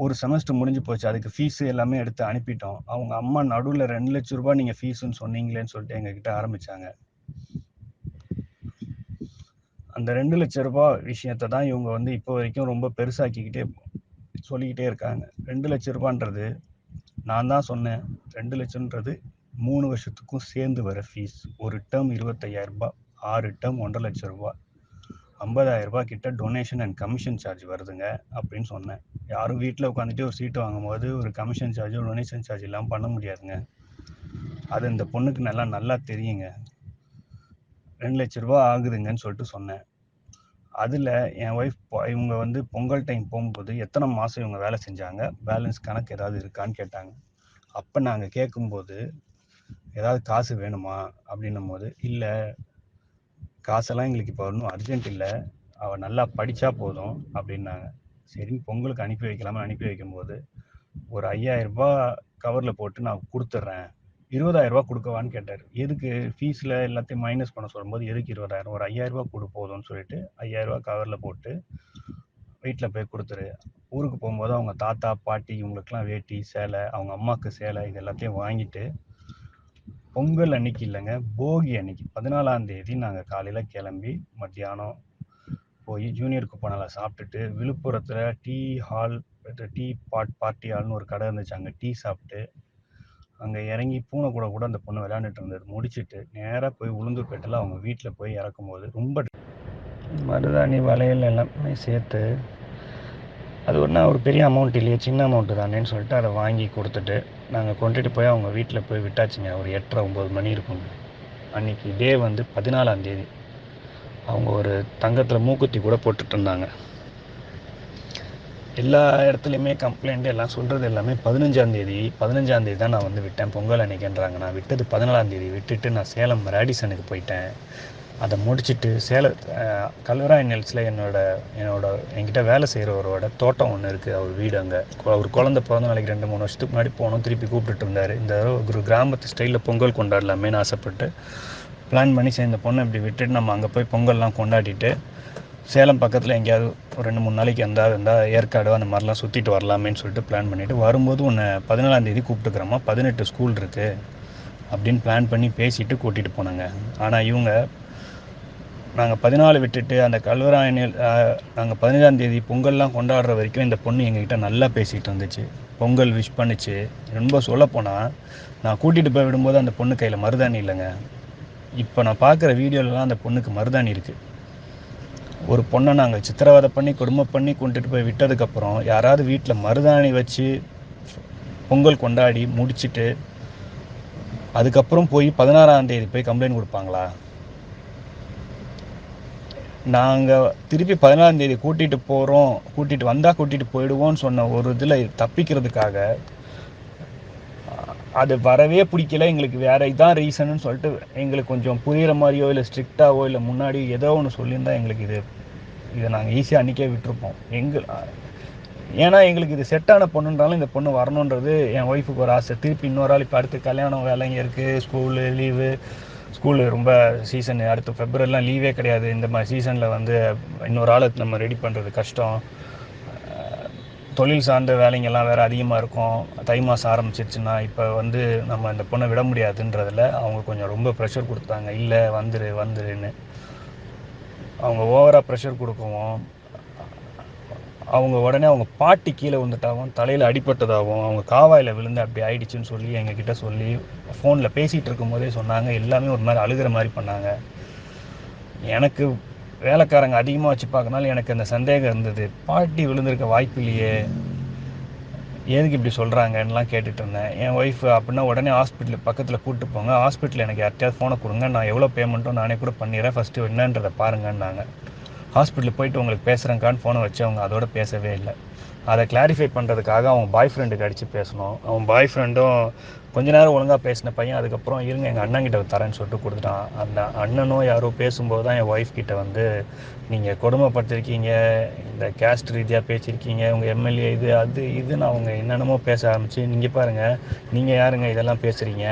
ஒரு செமஸ்டர் முடிஞ்சு போச்சு, அதுக்கு ஃபீஸு எல்லாமே எடுத்து அனுப்பிட்டோம். அவங்க அம்மா நடுவில் 2 லட்ச ரூபாய் நீங்கள் ஃபீஸுன்னு சொன்னீங்களேன்னு சொல்லிட்டு எங்ககிட்ட ஆரம்பித்தாங்க. அந்த 2 லட்ச ரூபாய் விஷயத்தை தான் இவங்க வந்து இப்போ வரைக்கும் ரொம்ப பெருசாக்கிக்கிட்டே சொல்லிக்கிட்டே இருக்காங்க. 2 லட்ச ரூபான்றது நான் தான் சொன்னேன், 2 லட்சம்ன்றது 3 வருஷத்துக்கும் சேர்ந்து வர ஃபீஸ். ஒரு டேர்ம் 25,000 ரூபாய், 6 டேர்ம் 1.5 லட்ச ரூபாய், 50,000 ரூபாய் கிட்ட டொனேஷன் அண்ட் கமிஷன் சார்ஜ் வருதுங்க அப்படின்னு சொன்னேன். யாரும் வீட்டில் உட்காந்துட்டு ஒரு சீட்டு வாங்கும்போது ஒரு கமிஷன் சார்ஜ் டொனேஷன் சார்ஜ் இல்லாமல் பண்ண முடியாதுங்க. அது இந்த பொண்ணுக்கு நல்லா தெரியுங்க. 2 லட்ச ரூபா ஆகுதுங்கன்னு சொல்லிட்டு சொன்னேன். அதில் என் ஒய்ஃப் இவங்க வந்து பொங்கல் டைம் போகும்போது எத்தனை மாதம் இவங்க வேலை செஞ்சாங்க, பேலன்ஸ் கணக்கு ஏதாவது இருக்கான்னு கேட்டாங்க. அப்போ நாங்கள் கேட்கும்போது ஏதாவது காசு வேணுமா அப்படின்னும் போது, இல்லை காசெல்லாம் எங்களுக்கு இப்போ ஒன்றும் அர்ஜென்ட் இல்லை, அவள் நல்லா படித்தா போதும் அப்படின்னாங்க. சரி பொங்கலுக்கு அனுப்பி வைக்கலாமா. அனுப்பி வைக்கும்போது ஒரு 5,000 ரூபாய் கவரில் போட்டு நான் கொடுத்துட்றேன், 20,000 ரூபாய் கொடுக்கவான்னு கேட்டார். எதுக்கு ஃபீஸில் எல்லாத்தையும் மைனஸ் பண்ண சொல்லும்போது எதுக்கு 20,000, ஒரு 5,000 ரூபாய் கொடு போதும்னு சொல்லிட்டு 5,000 ரூபாய் கவரில் போட்டு வீட்டில் போய் கொடுத்துரு. ஊருக்கு போகும்போது அவங்க தாத்தா பாட்டி இவங்களுக்கெல்லாம் வேட்டி சேலை, அவங்க அம்மாவுக்கு சேலை, இது எல்லாத்தையும் வாங்கிட்டு பொங்கல் அன்னைக்கு இல்லைங்க, போகி அன்னைக்கு 14ஆம் தேதி நாங்கள் காலையில் கிளம்பி மத்தியானம் போய் ஜூனியர் குப்பனால சாப்பிட்டுட்டு விழுப்புரத்தில் டீ பார்ட்டி ஹால்னு ஒரு கடை இருந்துச்சு, அங்கே டீ சாப்பிட்டு அங்கே இறங்கி பூனை கூட அந்த பொண்ணு விளையாண்டுட்டு இருந்தது முடிச்சுட்டு நேராக போய் உளுந்தூர்பேட்டையில் அவங்க வீட்டில் போய் இறக்கும்போது ரொம்ப மருதாணி வளையல் எல்லாமே சேர்த்து அது ஒரு பெரிய அமௌண்ட் இல்லையே, சின்ன அமௌண்ட்டு தானேன்னு சொல்லிட்டு அதை வாங்கி கொடுத்துட்டு நாங்கள் கொண்டுட்டு போய் அவங்க வீட்டில் போய் விட்டாச்சுங்க. ஒரு 8:30-9 மணி இருக்குங்க. அன்றைக்கி டே வந்து 14ஆம் தேதி. அவங்க ஒரு தங்கத்தில் மூக்குத்தி கூட போட்டுட்டு இருந்தாங்க. எல்லா இடத்துலையுமே கம்ப்ளைண்ட் எல்லாம் சொல்கிறது எல்லாமே 15ஆம் தேதி தான் நான் வந்து விட்டேன் பொங்கல் அன்னைக்குன்றாங்க. நான் விட்டது 14ஆம் தேதி. விட்டுட்டு நான் சேலம் ரேடிசனுக்கு போயிட்டேன். அதை முடிச்சுட்டு கல்வராயன் ஹில்ஸில் என்கிட்ட வேலை செய்கிறவரோட தோட்டம் ஒன்று இருக்குது, அவர் வீடு அங்கே. அவர் குழந்தை பிறந்த நாளைக்கு 2-3 வருஷத்துக்கு முன்னாடி போனோம், திருப்பி கூப்பிட்டுட்டு இருந்தார். இந்த ஒரு கிராமத்து ஸ்டைலில் பொங்கல் கொண்டாடலாமேன்னு ஆசைப்பட்டு பிளான் பண்ணி சரி இந்த பொண்ணை இப்படி விட்டுட்டு நம்ம அங்கே போய் பொங்கல்லாம் கொண்டாடிட்டு சேலம் பக்கத்தில் எங்கேயாவது ஒரு 2-3 நாளைக்கு இருந்தால் ஏற்காடோ அந்த மாதிரிலாம் சுற்றிட்டு வரலாமேன்னு சொல்லிட்டு பிளான் பண்ணிவிட்டு வரும்போது உன்னை 14ஆம் தேதி கூப்பிட்டுக்கிறோமா, 18 ஸ்கூல் இருக்குது அப்படின்னு பிளான் பண்ணி பேசிட்டு கூட்டிகிட்டு போனாங்க. ஆனால் இவங்க நாங்கள் 14 விட்டுட்டு அந்த கல்வராயனில் நாங்கள் 15ஆம் தேதி பொங்கல்லாம் கொண்டாடுற வரைக்கும் இந்த பொண்ணு எங்ககிட்ட நல்லா பேசிகிட்டு இருந்துச்சு, பொங்கல் விஷ் பண்ணிச்சு. ரொம்ப சொல்லப்போனால் நான் கூட்டிகிட்டு போய் விடும்போது அந்த பொண்ணு கையில் மருதாணி இல்லைங்க. இப்போ நான் பார்க்குற வீடியோலலாம் அந்த பொண்ணுக்கு மருதாணி இருக்குது. ஒரு பொண்ணை நாங்கள் சித்திரவதை பண்ணி கொடுமை பண்ணி கொண்டுட்டு போய் விட்டதுக்கப்புறம் யாராவது வீட்டில் மருதாணி வச்சு பொங்கல் கொண்டாடி முடிச்சுட்டு அதுக்கப்புறம் போய் 16ஆம் தேதி போய் கம்ப்ளைண்ட் கொடுப்பாங்களா? நாங்கள் திருப்பி 16ஆம் தேதி கூட்டிகிட்டு வந்தால் கூட்டிகிட்டு போயிடுவோம்னு சொன்ன ஒரு இதில் தப்பிக்கிறதுக்காக அது வரவே பிடிக்கல எங்களுக்கு, வேறு இதான் ரீசன்னு சொல்லிட்டு எங்களுக்கு கொஞ்சம் புரிகிற மாதிரியோ இல்லை ஸ்ட்ரிக்டாவோ இல்லை முன்னாடி ஏதோ ஒன்று சொல்லியிருந்தால் எங்களுக்கு இதை நாங்கள் ஈஸியாக அன்றைக்கே விட்டுருப்போம். ஏன்னா எங்களுக்கு இது செட்டான பொண்ணுன்றாலும் இந்த பொண்ணு வரணுன்றது என் ஒய்ஃபுக்கு ஒரு ஆசை. திருப்பி இன்னொரு ஆள் இப்போ அடுத்து கல்யாணம் வேலைங்க இருக்குது, ஸ்கூலு ரொம்ப சீசன், அடுத்து ஃபெப்ரவரிலாம் லீவே கிடையாது. இந்த மாதிரி சீசனில் வந்து இன்னொரு ஆளை நம்ம ரெடி பண்ணுறது கஷ்டம். தொழில் சார்ந்த வேலைங்கெல்லாம் வேறு அதிகமாக இருக்கும். தை மாதம் ஆரம்பிச்சிருச்சுன்னா இப்போ வந்து நம்ம இந்த பொண்ணை விட முடியாதுன்றதில் அவங்க கொஞ்சம் ரொம்ப ப்ரெஷர் கொடுத்தாங்க. இல்லை வந்துருன்னு அவங்க ஓவராக ப்ரெஷர் கொடுக்கவும் அவங்க உடனே அவங்க பாட்டி கீழே விழுந்துட்டாகவும் தலையில் அடிபட்டதாகவும் அவங்க காவாயில் விழுந்து அப்படி ஆயிடுச்சுன்னு சொல்லி எங்ககிட்ட சொல்லி ஃபோனில் பேசிகிட்டு இருக்கும் போதே சொன்னாங்க. எல்லாமே ஒரு மாதிரி அழுகிற மாதிரி பண்ணாங்க. எனக்கு வேலைக்காரங்க அதிகமாக வச்சு பார்க்கனால எனக்கு அந்த சந்தேகம் இருந்தது, பாட்டி விழுந்திருக்க வாய்ப்பு இல்லையே, எதுக்கு இப்படி சொல்கிறாங்கன்னெலாம் கேட்டுட்டு இருந்தேன். என் ஒய்ஃப் அப்படின்னா உடனே ஹாஸ்பிட்டலுக்கு பக்கத்தில் கூப்பிட்டு போங்க, ஹாஸ்பிட்டலில் எனக்கு யார்ட்டையாவது ஃபோனை கொடுங்க, நான் எவ்வளோ பேமெண்ட்டோ நானே கூட பண்ணிடுறேன், ஃபஸ்ட்டு என்னன்றதை பாருங்கன்னாங்க. ஹாஸ்பிட்டலுக்கு போயிட்டு உங்களுக்கு பேசுகிறேங்கான்னு ஃபோனை வச்சு அவங்க அதோட பேசவே இல்லை. அதை கிளாரிஃபை பண்ணுறதுக்காக அவங்க பாய் ஃப்ரெண்டுக்கு அடித்து பேசணும். அவன் பாய் ஃப்ரெண்டும் கொஞ்ச நேரம் ஒழுங்காக பேசின பையன் அதுக்கப்புறம் இருங்க எங்கள் அண்ணன்கிட்ட தரேன்னு சொல்லிட்டு கொடுத்துட்டான். அந்த அண்ணனும் யாரோ பேசும்போது தான் என் ஒய்ஃப் கிட்ட வந்து நீங்கள் கொடுமைப்படுத்திருக்கீங்க, இந்த கேஸ்ட் ரீதியாக பேசியிருக்கீங்க, உங்கள் எம்எல்ஏ இதுன்னு அவங்க என்னென்னமோ பேச ஆரம்பிச்சு, நீங்கள் பாருங்கள் நீங்கள் யாருங்க இதெல்லாம் பேசுகிறீங்க,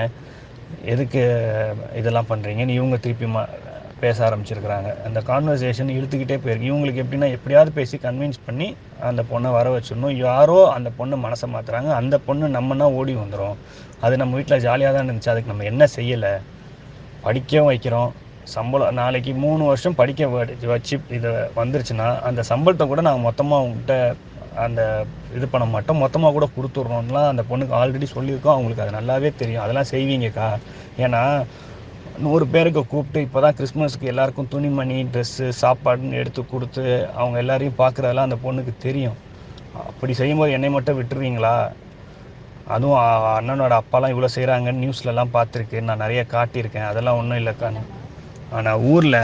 எதுக்கு இதெல்லாம் பண்ணுறீங்கன்னு இவங்க திருப்பி பேச ஆரம்பிச்சிருக்கிறாங்க. அந்த கான்வர்சேஷன் இழுத்துக்கிட்டே போயிருக்கு. இவங்களுக்கு எப்படின்னா எப்படியாவது பேசி கன்வின்ஸ் பண்ணி அந்த பொண்ணை வர வச்சிடணும். யாரோ அந்த பொண்ணு மனசை மாற்றுறாங்க. அந்த பொண்ணு நம்மனா ஓடி வந்துடும். அது நம்ம வீட்டில் ஜாலியாக தான் இருந்துச்சு. அதுக்கு நம்ம என்ன செய்யலை, படிக்கவும் வைக்கிறோம், சம்பளம் நாளைக்கு 3 வருஷம் படிக்க வச்சு இதை வந்துருச்சுன்னா அந்த சம்பளத்தை கூட நாங்கள் மொத்தமாக அவங்ககிட்ட அந்த இது பண்ண மாட்டோம், மொத்தமாக கூட கொடுத்துட்றோம்லாம் அந்த பொண்ணுக்கு ஆல்ரெடி சொல்லியிருக்கோம். அவங்களுக்கு அது நல்லாவே தெரியும். அதெல்லாம் செய்வீங்கக்கா. ஏன்னா 100 பேருக்கு கூப்பிட்டு இப்போ தான் கிறிஸ்மஸ்க்கு எல்லாருக்கும் துணிமணி ட்ரெஸ்ஸு சாப்பாடுன்னு எடுத்து கொடுத்து அவங்க எல்லாரையும் பார்க்குறதெல்லாம் அந்த பொண்ணுக்கு தெரியும். அப்படி செய்யும்போது என்னை மட்டும் விட்டுருவீங்களா? அதுவும் அண்ணனோட அப்பாலாம் இவ்வளோ செய்கிறாங்கன்னு நியூஸ்லலாம் பார்த்துருக்கு, நான் நிறைய காட்டியிருக்கேன், அதெல்லாம் ஒன்றும் இல்லைக்கான்னு. ஆனால் ஊரில்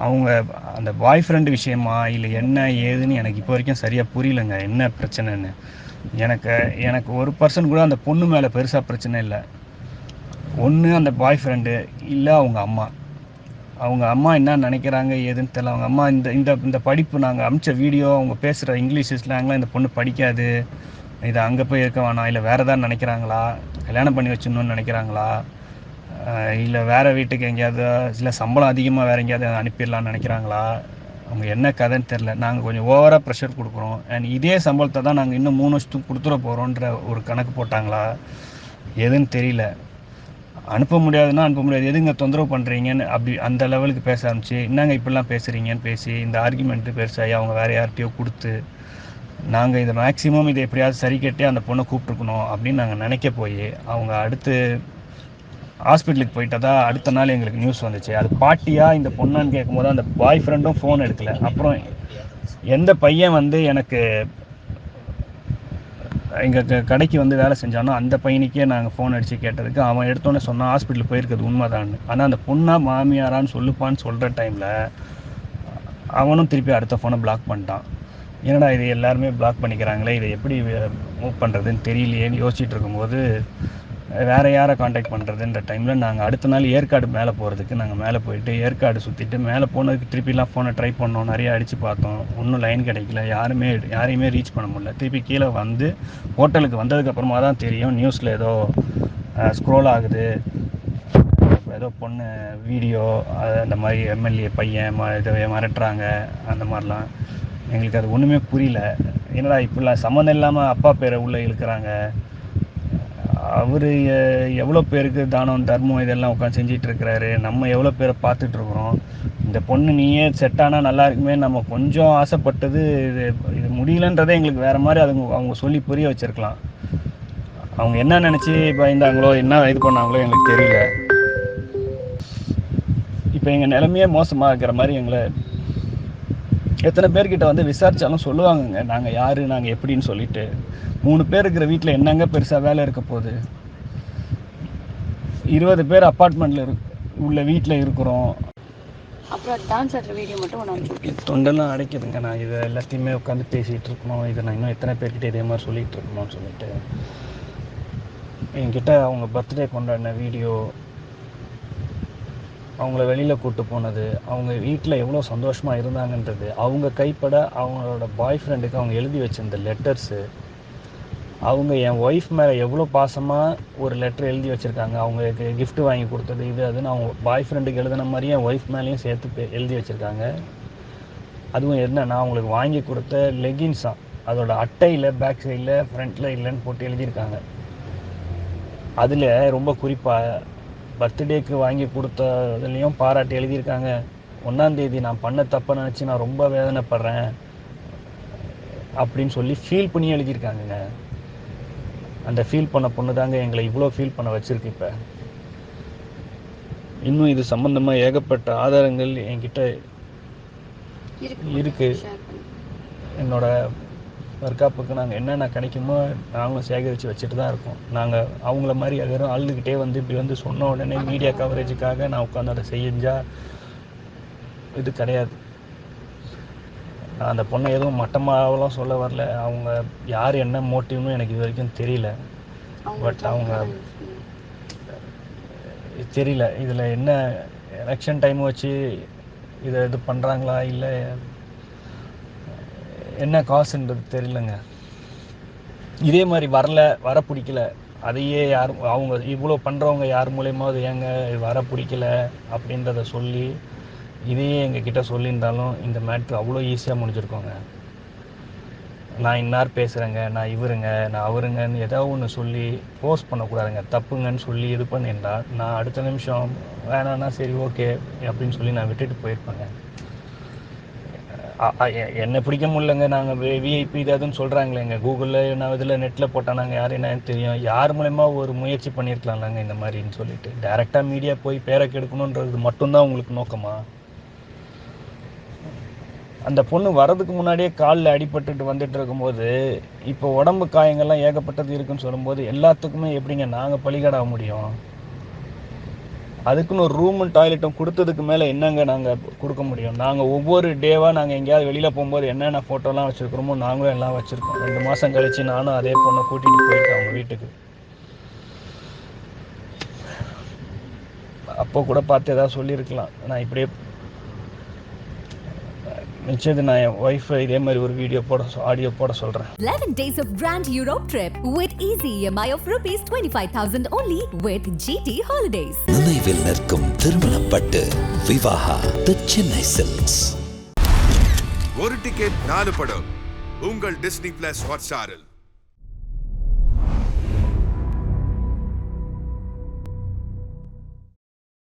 அவங்க அந்த பாய் ஃப்ரெண்டு விஷயமா இல்லை என்ன ஏதுன்னு எனக்கு இப்போ வரைக்கும் சரியாக புரியலைங்க, என்ன பிரச்சனைன்னு. எனக்கு ஒரு பர்சன் கூட அந்த பொண்ணு மேலே பெருசாக பிரச்சனை இல்லை. ஒன்று அந்த பாய் ஃப்ரெண்டு, இல்லை அவங்க அம்மா என்ன நினைக்கிறாங்க ஏதுன்னு தெரியல. அவங்க அம்மா இந்த படிப்பு நாங்கள் அமிச்ச வீடியோ அவங்க பேசுகிற இங்கிலீஷ் ஸ்லாங்லாம் இந்த பொண்ணு படிக்காது, இதை அங்கே போய் இருக்க வேணாம், இல்லை வேறு எதாவது நினைக்கிறாங்களா, கல்யாணம் பண்ணி வச்சிடணுன்னு நினைக்கிறாங்களா, இல்லை வேறு வீட்டுக்கு எங்கேயாவது இல்லை சம்பளம் அதிகமாக வேறு எங்கேயாவது அனுப்பிடலான்னு நினைக்கிறாங்களா, அவங்க என்ன கதைன்னு தெரில. நாங்கள் கொஞ்சம் ஓவராக ப்ரெஷர் கொடுக்குறோம். அண்ட் இதே சம்பளத்தை தான் நாங்கள் இன்னும் 3 வருஷத்துக்கு கொடுத்துட போகிறோன்ற ஒரு கணக்கு போட்டாங்களா எதுன்னு தெரியல. அனுப்ப முடியாதுன்னா அனுப்ப முடியாது, எதுங்க தொந்தரவு பண்ணுறீங்கன்னு அப்படி அந்த லெவலுக்கு பேச ஆரம்பிச்சு, என்னங்க இப்படிலாம் பேசுகிறீங்கன்னு பேசி இந்த ஆர்குமெண்ட்டு பெருசாகி அவங்க வேறு யார்கிட்டையோ கொடுத்து நாங்கள் இதை மேக்ஸிமம் இதை எப்படியாவது சரி கட்டி அந்த பொண்ணை கூப்பிட்ருக்கணும் அப்படின்னு நாங்கள் நினைக்க போய் அவங்க அடுத்து ஹாஸ்பிட்டலுக்கு போயிட்டதா அடுத்த நாள் எங்களுக்கு நியூஸ் வந்துச்சு. அது பாட்டியாக இந்த பொண்ணான்னு கேட்கும்போது அந்த பாய் ஃப்ரெண்டும் ஃபோன் எடுக்கலை. அப்புறம் எந்த பையன் வந்து எனக்கு எங்கள் கடைக்கு வந்து வேலை செஞ்சானோ அந்த பையனுக்கே நாங்கள் ஃபோன் அடித்து கேட்டதுக்கு அவன் எடுத்தோன்னே சொன்னான் ஹாஸ்பிட்டலுக்கு போயிருக்கிறது உண்மைதான்னு. ஆனால் அந்த பொண்ணா மாமியாரான்னு சொல்லுப்பான்னு சொல்கிற டைமில் அவனும் திருப்பி அடுத்த ஃபோனை பிளாக் பண்ணிட்டான். என்னடா இது எல்லாருமே பிளாக் பண்ணிக்கிறாங்களே, இதை எப்படி மூவ் பண்ணுறதுன்னு தெரியலையேன்னு யோசிச்சுட்டு இருக்கும்போது வேறு யாரை காண்டாக்ட் பண்ணுறதுன்ற டைமில் நாங்கள் அடுத்த நாள் ஏற்காடு மேலே போகிறதுக்கு நாங்கள் மேலே போயிட்டு ஏற்காடு சுற்றிட்டு மேலே போனதுக்கு திருப்பிலாம் ஃபோனை ட்ரை பண்ணோம், நிறைய அடித்து பார்த்தோம், ஒன்றும் லைன் கிடைக்கல, யாரையுமே ரீச் பண்ண முடியல. திருப்பி கீழே வந்து ஹோட்டலுக்கு வந்ததுக்கப்புறமா தான் தெரியும் நியூஸில் ஏதோ ஸ்க்ரோல் ஆகுது, ஏதோ பொண்ணு வீடியோ அந்த மாதிரி எம்எல்ஏ பையன் இதை மிரட்டுறாங்க அந்த மாதிரிலாம். எங்களுக்கு அது ஒன்றுமே புரியல. என்னடா இப்படிலாம் சம்மந்தம் இல்லாமல் அப்பா பேரை உள்ளே இழுக்கிறாங்க, அவர் எவ்வளோ பேருக்கு தானம் தர்மம் இதெல்லாம் உட்காந்து செஞ்சிட்ருக்கிறாரு, நம்ம எவ்வளோ பேரை பார்த்துட்ருக்குறோம், இந்த பொண்ணு நீயே செட்டானால் நல்லா இருக்குமே, நம்ம கொஞ்சம் ஆசைப்பட்டது இது முடியலன்றதே எங்களுக்கு வேறு மாதிரி அவங்க சொல்லி புரிய வச்சுருக்கலாம். அவங்க என்ன நினச்சி பயந்தாங்களோ என்ன இது பண்ணாங்களோ எங்களுக்கு தெரியல. இப்போ எங்கள் நிலைமையே மோசமாக இருக்கிற மாதிரி எங்களை எத்தனை பேர்கிட்ட வந்து விசாரித்தாலும் சொல்லுவாங்கங்க நாங்கள் யார் நாங்கள் எப்படின்னு சொல்லிட்டு. 3 பேர் இருக்கிற வீட்டில் என்னங்க பெருசாக வேலை இருக்க போகுது? 20 பேர் அப்பார்ட்மெண்ட்டில் உள்ள வீட்டில் இருக்கிறோம். அப்புறம் டான்ஸ் ஆடுற வீடியோ மட்டும் ஒன்று அனுப்பிச்சு. தொண்டெல்லாம் அடைக்குதுங்க. நான் இதை எல்லாத்தையுமே உட்காந்து பேசிகிட்டு இருக்கணும், இதை நான் இன்னும் எத்தனை பேர்கிட்ட இதே மாதிரி சொல்லிகிட்டு இருக்கணும்னு சொல்லிட்டு. என்கிட்ட அவங்க பர்த்டே கொண்டாடின வீடியோ, அவங்கள வெளியில் கூப்பிட்டு போனது, அவங்க வீட்டில் எவ்வளோ சந்தோஷமாக இருந்தாங்கன்றது, அவங்க கைப்பட அவங்களோட பாய் ஃப்ரெண்டுக்கு அவங்க எழுதி வச்சிருந்த லெட்டர்ஸு, அவங்க என் ஒய்ஃப் மேலே எவ்வளோ பாசமாக ஒரு லெட்டர் எழுதி வச்சுருக்காங்க, அவங்களுக்கு கிஃப்ட் வாங்கி கொடுத்தது இது அதுன்னு அவங்க பாய் ஃப்ரெண்டுக்கு எழுதின மாதிரியே என் ஒய்ஃப் மேலேயும் சேர்த்து எழுதி வச்சுருக்காங்க. அதுவும் என்ன, நான் அவங்களுக்கு வாங்கி கொடுத்த லெகின்ஸாக அதோட அட்டையில் பேக் சைடில் ஃப்ரண்ட்டில் இல்லைன்னு போட்டு எழுதியிருக்காங்க. அதில் ரொம்ப குறிப்பாக பர்த்டேக்கு வாங்கி கொடுத்ததுலேயும் பாராட்டி எழுதியிருக்காங்க. 1ஆம் தேதி நான் பண்ண தப்பை நினச்சி நான் ரொம்ப வேதனைப்படுறேன் அப்படின்னு சொல்லி ஃபீல் பண்ணி எழுதியிருக்காங்கங்க. அந்த ஃபீல் பண்ண பொண்ணு தாங்க எங்களை இவ்வளோ ஃபீல் பண்ண வச்சுருக்கு. இப்போ இன்னும் இது சம்மந்தமாக ஏகப்பட்ட ஆதாரங்கள் என்கிட்ட இருக்குது. என்னோட தற்காப்புக்கு நாங்கள் என்னென்ன கிடைக்குமோ நாங்களும் சேகரித்து வச்சுட்டு தான் இருக்கோம். நாங்கள் அவங்கள மாதிரி வெறும் அழுதுகிட்டே வந்து இப்படி வந்து சொன்ன உடனே மீடியா கவரேஜுக்காக நான் உட்காந்து அதை செஞ்சால் இது கிடையாது. நான் அந்த பொண்ணை எதுவும் மட்டமாகலாம் சொல்ல வரல. அவங்க யார் என்ன மோட்டிவ்னு எனக்கு இது வரைக்கும் தெரியல. பட் அவங்க தெரியல இதில் என்ன எலெக்ஷன் டைம் வச்சு இதை இது பண்ணுறாங்களா இல்லை என்ன காசுன்றது தெரியலங்க. இதே மாதிரி வர பிடிக்கல, அதையே யாரும் அவங்க இவ்வளோ பண்ணுறவங்க யார் மூலயமாவது ஏங்க வர பிடிக்கல அப்படின்றத சொல்லி இதையே எங்ககிட்ட சொல்லியிருந்தாலும் இந்த மேட்ரு அவ்வளோ ஈஸியாக முடிஞ்சிருக்கோங்க. நான் இன்னார் பேசுகிறேங்க, நான் இவருங்க, நான் அவருங்கன்னு ஏதாவது ஒன்று சொல்லி போஸ்ட் பண்ணக்கூடாதுங்க. தப்புங்கன்னு சொல்லி இது பண்ணியிருந்தா நான் அடுத்த நிமிஷம் வேணான்னா சரி ஓகே அப்படின்னு சொல்லி நான் விட்டுட்டு போயிருப்பேங்க. என்னை பிடிக்க முடியலங்க, நாங்கள் விஐபி இதாதுன்னு சொல்கிறாங்களேங்க, கூகுளில் நான் இதில் நெட்டில் போட்டால் நாங்கள் யார் என்னன்னு தெரியும், யார் மூலயமா ஒரு முயற்சி பண்ணியிருக்கலாம்லாங்க இந்த மாதிரின்னு சொல்லிட்டு. டைரெக்டாக மீடியா போய் பேரை கெடுக்கணுன்றது மட்டும்தான் உங்களுக்கு நோக்கமா? அந்த பொண்ணு வரதுக்கு முன்னாடியே காலில் அடிபட்டுட்டு வந்துட்டு இருக்கும்போது இப்போ உடம்பு காயங்கள்லாம் ஏகப்பட்டது இருக்குன்னு சொல்லும்போது எல்லாத்துக்குமே எப்படிங்க நாங்கள் பலிகடாக முடியும்? அதுக்குன்னு ஒரு ரூமும் டாய்லெட்டும் கொடுத்ததுக்கு மேலே என்னங்க நாங்கள் கொடுக்க முடியும்? நாங்கள் ஒவ்வொரு டேவாக நாங்கள் எங்கேயாவது வெளியில் போகும்போது என்னென்ன ஃபோட்டோலாம் வச்சுருக்கிறோமோ நாங்களும் எல்லாம் வச்சுருக்கோம். 2 மாதம் கழித்து நானும் அதே பொண்ணை கூட்டிகிட்டு போயிருக்கேன் அவங்க வீட்டுக்கு. அப்போ கூட பார்த்து ஏதாவது சொல்லியிருக்கலாம். நான் இப்படியே நிச்சயது நான் என் ஒய்ஃபை இதே மாதிரி ஒரு ஆடியோ போட சொல்கிறேன். 11 days of Grand Europe trip with easy EMI of rupees 25,000 only with GT Holidays. நினைவில் நிற்கும் திருமணப்பட்டு விவாஹா தி சென்னை சில்க்ஸ். ஒரு டிக்கெட் 4 படம் உங்கள் டிஸ்னி பிளஸ் ஹாட்ஸ்டாரில்.